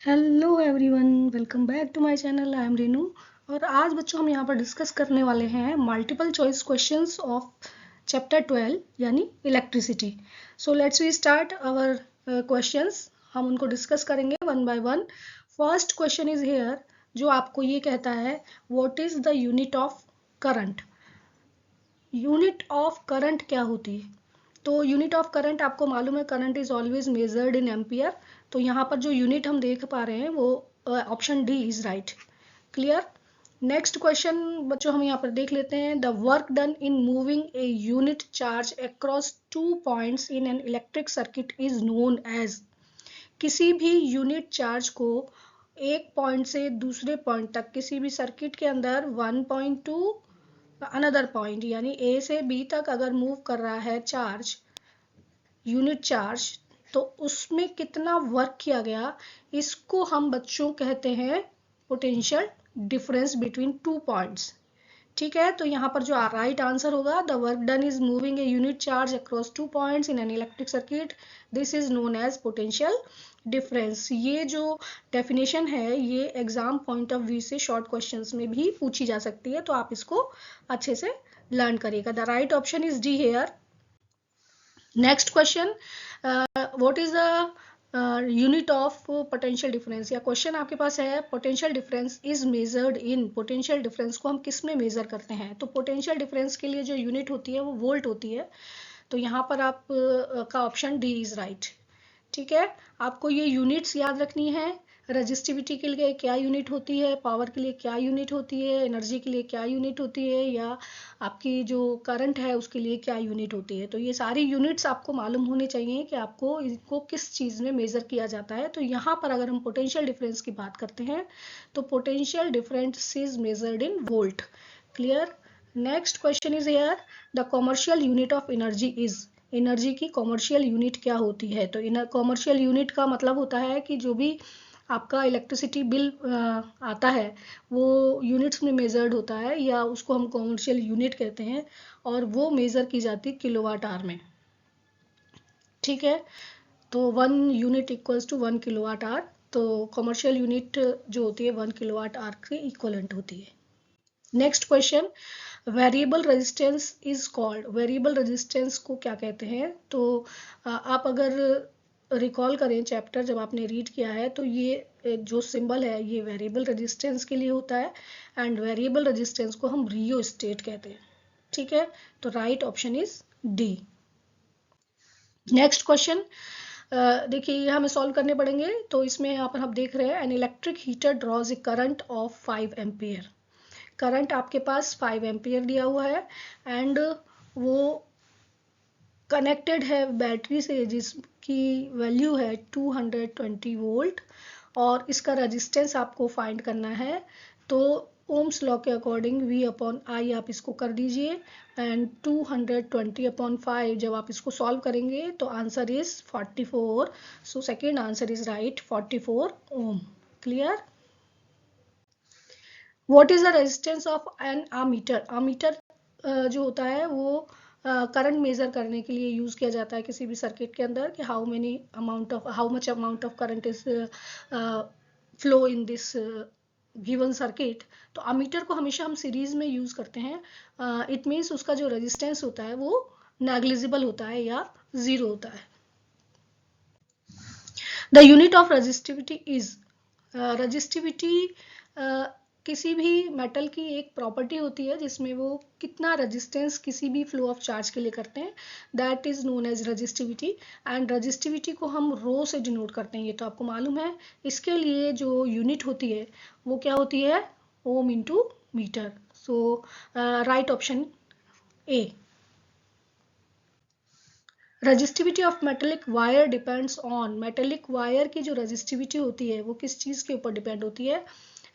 Hello everyone, welcome back to my channel. I am Renu और आज बच्चों हम यहाँ पर डिस्कस करने वाले हैं multiple choice questions of chapter 12 यानी electricity. So let's we start our questions. हम उनको डिस्कस करेंगे one by one. First question is here, जो आपको ये कहता है what is the unit of current. Unit of current क्या होती है? तो यूनिट ऑफ करंट आपको मालूम है, current is always measured in ampere. तो यहाँ पर जो यूनिट हम देख पा रहे हैं वो option D is right. Clear. Next question बच्चों हम यहाँ पर देख लेते हैं। The work done in moving a unit charge across 2 points in an electric circuit is known as. किसी भी यूनिट चार्ज को एक पॉइंट से दूसरे पॉइंट तक किसी भी सर्किट के अंदर 1.2 अनदर पॉइंट यानी ए से बी तक अगर मूव कर रहा है चार्ज, यूनिट चार्ज, तो उसमें कितना वर्क किया गया, इसको हम बच्चों कहते हैं पोटेंशियल डिफरेंस बिटवीन 2 पॉइंट्स। ठीक है, तो यहाँ पर जो राइट आंसर होगा, the work done is moving a unit charge across 2 points in an electric circuit, this is known as potential difference. ये जो डेफिनेशन है ये एग्जाम पॉइंट ऑफ व्यू से शॉर्ट क्वेश्चंस में भी पूछी जा सकती है, तो आप इसको अच्छे से लर्न करिएगा। The right option is D here. Next question, what is the unit of potential difference, या क्वेश्चन आपके पास है potential difference is measured in. Potential difference को हम किस में मेजर करते हैं? तो पोटेंशियल डिफरेंस के लिए जो यूनिट होती है वो वोल्ट होती है। तो यहाँ पर आप का ऑप्शन डी इज राइट। ठीक है, आपको ये यूनिट्स याद रखनी है। रजिस्टिविटी के लिए क्या यूनिट होती है, पावर के लिए क्या यूनिट होती है, एनर्जी के लिए क्या यूनिट होती है, या आपकी जो करंट है उसके लिए क्या यूनिट होती है। तो ये सारी यूनिट्स आपको मालूम होने चाहिए कि आपको इनको किस चीज़ में मेजर किया जाता है। तो यहाँ पर अगर हम पोटेंशियल डिफरेंस की बात करते हैं तो potential difference is measured in volt. Clear. Next question is here, the commercial unit of energy is. Energy की कॉमर्शियल यूनिट क्या होती है? तो कॉमर्शियल यूनिट का मतलब होता है कि जो भी आपका इलेक्ट्रिसिटी बिल आता है वो यूनिट्स में मेजर्ड होता है, या उसको हम कॉमर्शियल यूनिट कहते हैं, और वो मेजर की जाती है किलोवाट आवर में। ठीक है, तो 1 unit equals to 1 kilowatt hour. तो कॉमर्शियल यूनिट जो होती है 1 किलोवाट आवर के इक्वलेंट होती है। Next question, variable resistance is called. Variable resistance को क्या कहते हैं? तो आप अगर रिकॉल करें चैप्टर जब आपने रीड किया है तो ये जो सिंबल है ये वेरिएबल रेजिस्टेंस के लिए होता है, एंड वेरिएबल रेजिस्टेंस को हम रियोस्टेट कहते हैं। ठीक है, तो right option is D. Next question देखिए, ये हमें सॉल्व करने पड़ेंगे। तो इसमें यहाँ पर हम देख रहे हैं an electric heater draws a current of 5 ampere. Current आपके पास 5 एम्पियर दिया हुआ है एंड वो कनेक्टेड है बैटरी से जिसकी वैल्यू है 220 वोल्ट, और इसका रेजिस्टेंस आपको फाइंड करना है। तो ओम्स लॉ के अकॉर्डिंग V अपॉन आई आप इसको कर दीजिए, एंड 220 अपॉन 5 जब आप इसको सॉल्व करेंगे तो answer is 44। So second answer is right, 44 ohm. Clear. What is the resistance of an ammeter. Ammeter जो होता है वो करंट मेजर करने के लिए यूज किया जाता है किसी भी सर्किट के अंदर कि how much amount of current is flow in this given circuit. तो अमीटर को हमेशा हम सीरीज में यूज करते हैं। इट मीन्स उसका जो रेजिस्टेंस होता है वो नेग्लिजिबल होता है या जीरो होता है। The unit of resistivity is. Resistivity किसी भी मेटल की एक प्रॉपर्टी होती है जिसमें वो कितना रेजिस्टेंस किसी भी फ्लो ऑफ चार्ज के लिए करते हैं, that is known as resistivity. And resistivity को हम रो से डिनोट करते हैं, ये तो आपको मालूम है। इसके लिए जो यूनिट होती है वो क्या होती है? Ohm into metre. So right option A. Resistivity of metallic wire depends on. Metallic wire की जो रजिस्टिविटी होती है वो किस चीज़ के ऊपर डिपेंड होती है?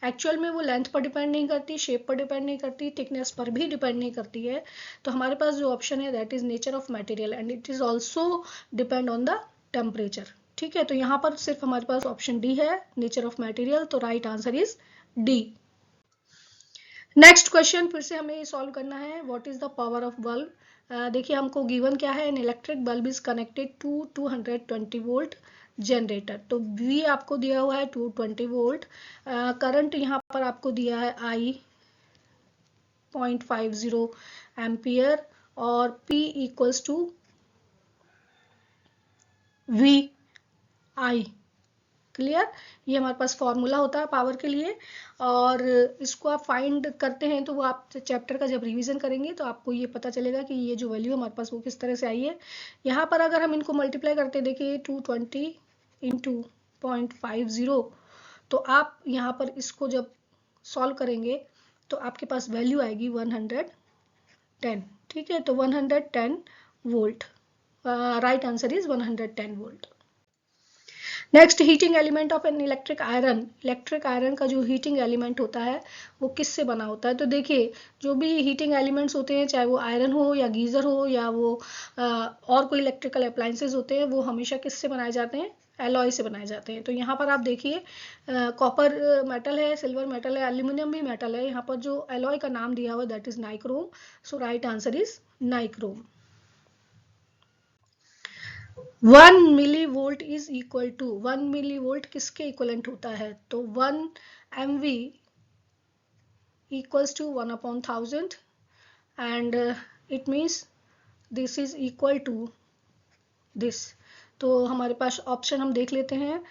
एक्चुअल में वो लेंथ पर डिपेंड नहीं करती, शेप पर डिपेंड नहीं करती, थिकनेस पर भी डिपेंड नहीं करती है। तो हमारे पास जो ऑप्शन है that is nature of material, and it is also depend on the temperature. ठीक है, तो यहाँ पर सिर्फ हमारे पास ऑप्शन डी है, नेचर ऑफ मटेरियल। तो right answer is D. Next question फिर से हमें सॉल्व करना है। What is the power of bulb? देखिए हमको गिवन क्या है, an electric bulb is connected to 220 volt generator. तो V आपको दिया हुआ है 220 वोल्ट, करंट यहाँ पर आपको दिया है I 0.50 एम्पियर और P equals to VI। Clear? ये हमारे पास फॉर्मूला होता है पावर के लिए, और इसको आप फाइंड करते हैं तो वो आप चैप्टर का जब रिवीजन करेंगे तो आपको ये पता चलेगा कि ये जो वैल्यू हमारे पास वो किस तरह से आई है। यहाँ पर अगर हम इनको मल्टीप्लाई करते हैं, देखिए 220 इंटू 0.50, तो आप यहाँ पर इसको जब सॉल्व करेंगे तो आपके पास वैल्यू आएगी 110। ठीक है, तो 110 volt, right answer is 110 volt. Next, heating element of an electric iron. Electric iron का जो हीटिंग एलिमेंट होता है वो किससे बना होता है? तो देखिए जो भी हीटिंग एलिमेंट्स होते हैं, चाहे वो आयरन हो या गीजर हो या वो और कोई इलेक्ट्रिकल अप्लायंसेज होते हैं, वो हमेशा किससे बनाए जाते हैं? एलॉय से बनाए जाते हैं। तो यहाँ पर आप देखिए कॉपर मेटल है, सिल्वर मेटल है, एल्यूमिनियम भी मेटल है। यहाँ पर जो एलॉय का नाम दिया हुआ है that is nichrome. So right answer is nichrome. 1 millivolt is equal to, 1 millivolt किसके इक्वलेंट होता है? तो 1 MV equals to 1 upon 1000 and it means this is equal to this. तो हमारे पास ऑप्शन हम देख लेते हैं,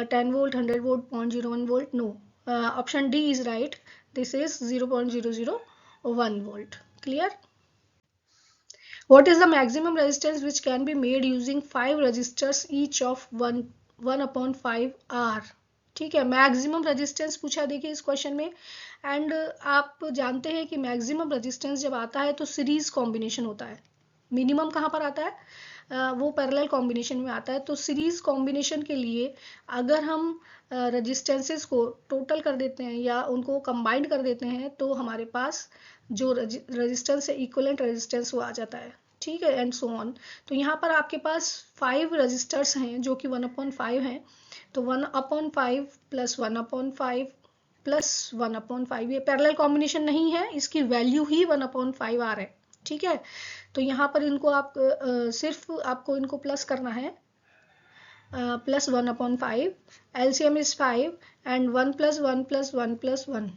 10 volt, 100 volt, 0.01 volt. No, option D is right, this is 0.001 volt. Clear? What is the maximum resistance which can be made using 5 resistors each of 1 upon 5 R? ठीक है, मैक्सिमम रेजिस्टेंस पूछा देखिए इस क्वेश्चन में। एंड आप जानते हैं कि मैक्सिमम रेजिस्टेंस जब आता है तो सीरीज कॉम्बिनेशन होता है। मिनिमम कहाँ पर आता है? वो पैरेलल कॉम्बिनेशन में आता है। तो सीरीज कॉम्बिनेशन के लिए अगर हम रेजिस्टेंसेस को टोटल कर देते हैं या उनको कंबाइंड कर देते हैं तो हमारे पास जो रेजिस्टेंस है इक्विवेलेंट रेजिस्टेंस वो आ जाता है। ठीक है, एंड सो ऑन। तो यहाँ पर आपके पास 5 रजिस्टर्स हैं जो कि 1/5 हैं। तो 1/5 प्लस 1/5 प्लस 1/5, ये पैरेलल कॉम्बिनेशन नहीं है, इसकी वैल्यू ही 1/5 आ रहा है। ठीक है, तो यहाँ पर इनको आप सिर्फ आपको इनको प्लस करना है, plus 1/5, LCM is 5 and 1 plus 1 plus 1 plus 1।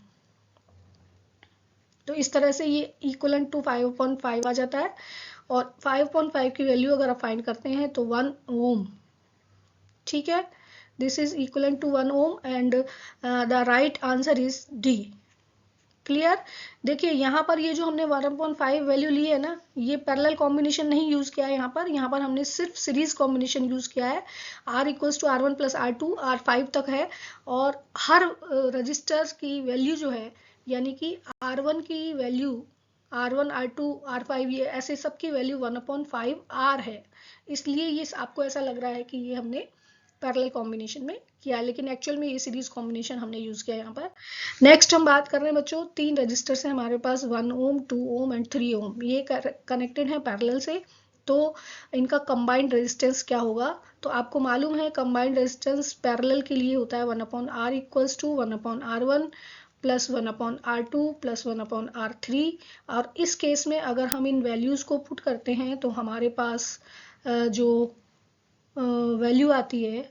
तो इस तरह से ये इक्वलेंट टू 5/5 आ जाता है। और 5/5 की वैल्यू अगर आप फाइंड करते हैं तो 1 ओम। ठीक है, this is equivalent to 1 ohm and the right answer is D. Clear? देखिए यहाँ पर ये जो हमने 1/5 वैल्यू ली है ना, ये पैरेलल कॉम्बिनेशन नहीं यूज किया है। यहाँ पर हमने सिर्फ सीरीज कॉम्बिनेशन यूज किया है। R equals to R1 plus R2, R5 तक है। और हर रजिस्टर्स की वैल्यू जो है, यानी कि R1 की वैल्यू, R1, R2, R5, ये ऐसे सब की वैल्यू 1/5 R है। इसलिए ये आपको ऐसा लग रहा है कि ये हमने पैरेलल कॉम्बिनेशन में किया, लेकिन एक्चुअल में ये सीरीज कॉम्बिनेशन हमने यूज किया यहाँ पर। नेक्स्ट हम बात कर रहे हैं बच्चों, 3 रजिस्टर है हमारे पास, 1 ओम, 2 ओम एंड 3 ओम। ये कनेक्टेड है पैरेलल से। तो इनका कंबाइंड रेजिस्टेंस क्या होगा? तो आपको मालूम है कंबाइंड रेजिस्टेंस पैरेलल के लिए होता है 1/R equals to 1/R1 plus 1/R2 plus 1/R3। और इस केस में अगर हम इन वैल्यूज को पुट करते हैं तो हमारे पास जो वैल्यू आती है,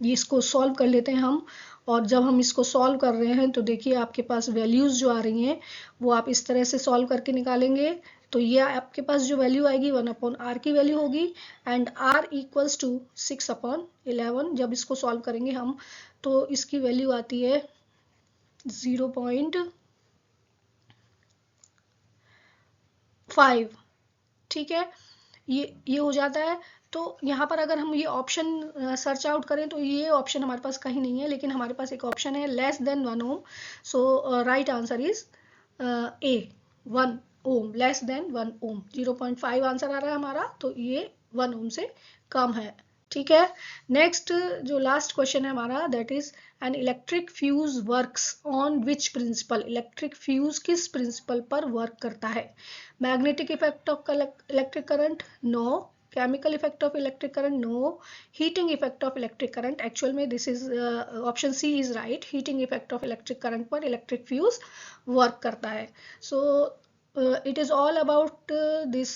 ये इसको सॉल्व कर लेते हैं हम। और जब हम इसको सॉल्व कर रहे हैं तो देखिए आपके पास वैल्यूज जो आ रही हैं वो आप इस तरह से सॉल्व करके निकालेंगे। तो ये आपके पास जो वैल्यू आएगी 1/R की वैल्यू होगी एंड R इक्वल्स टू 6/11। जब इसको सॉल्व करेंगे हम तो इसकी वैल्यू आती है 0.5। ठीक है, ये हो जाता है। तो यहाँ पर अगर हम ये ऑप्शन सर्च आउट करें तो ये ऑप्शन हमारे पास कहीं नहीं है, लेकिन हमारे पास एक ऑप्शन है less than 1 Om. So right answer is a, 1 Om, less than 1 Om. 0.5 answer आ रहा है हमारा, तो ये 1 ओम से कम है। ठीक है, नेक्स्ट जो लास्ट क्वेश्चन है हमारा, that is an electric fuse works on which principle. Electric fuse किस प्रिंसिपल पर वर्क करता है? Magnetic effect of electric current? No. Chemical effect of electric current, no. Heating effect of electric current, actual में this is option C is right. Heating effect of electric current पर electric fuse work करता है. सो it is all about this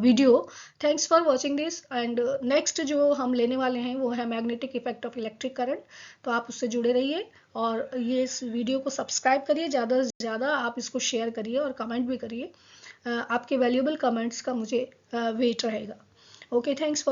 video. Thanks for watching this. And next जो हम लेने वाले हैं वो है magnetic effect of electric current. तो आप उससे जुड़े रहिए और ये इस वीडियो को सब्सक्राइब करिए, ज़्यादा से ज़्यादा आप इसको शेयर करिए और कमेंट भी करिए. आपके वैल्यूएबल कमेंट्स का मुझे वेट रहेगा. Okay, thanks for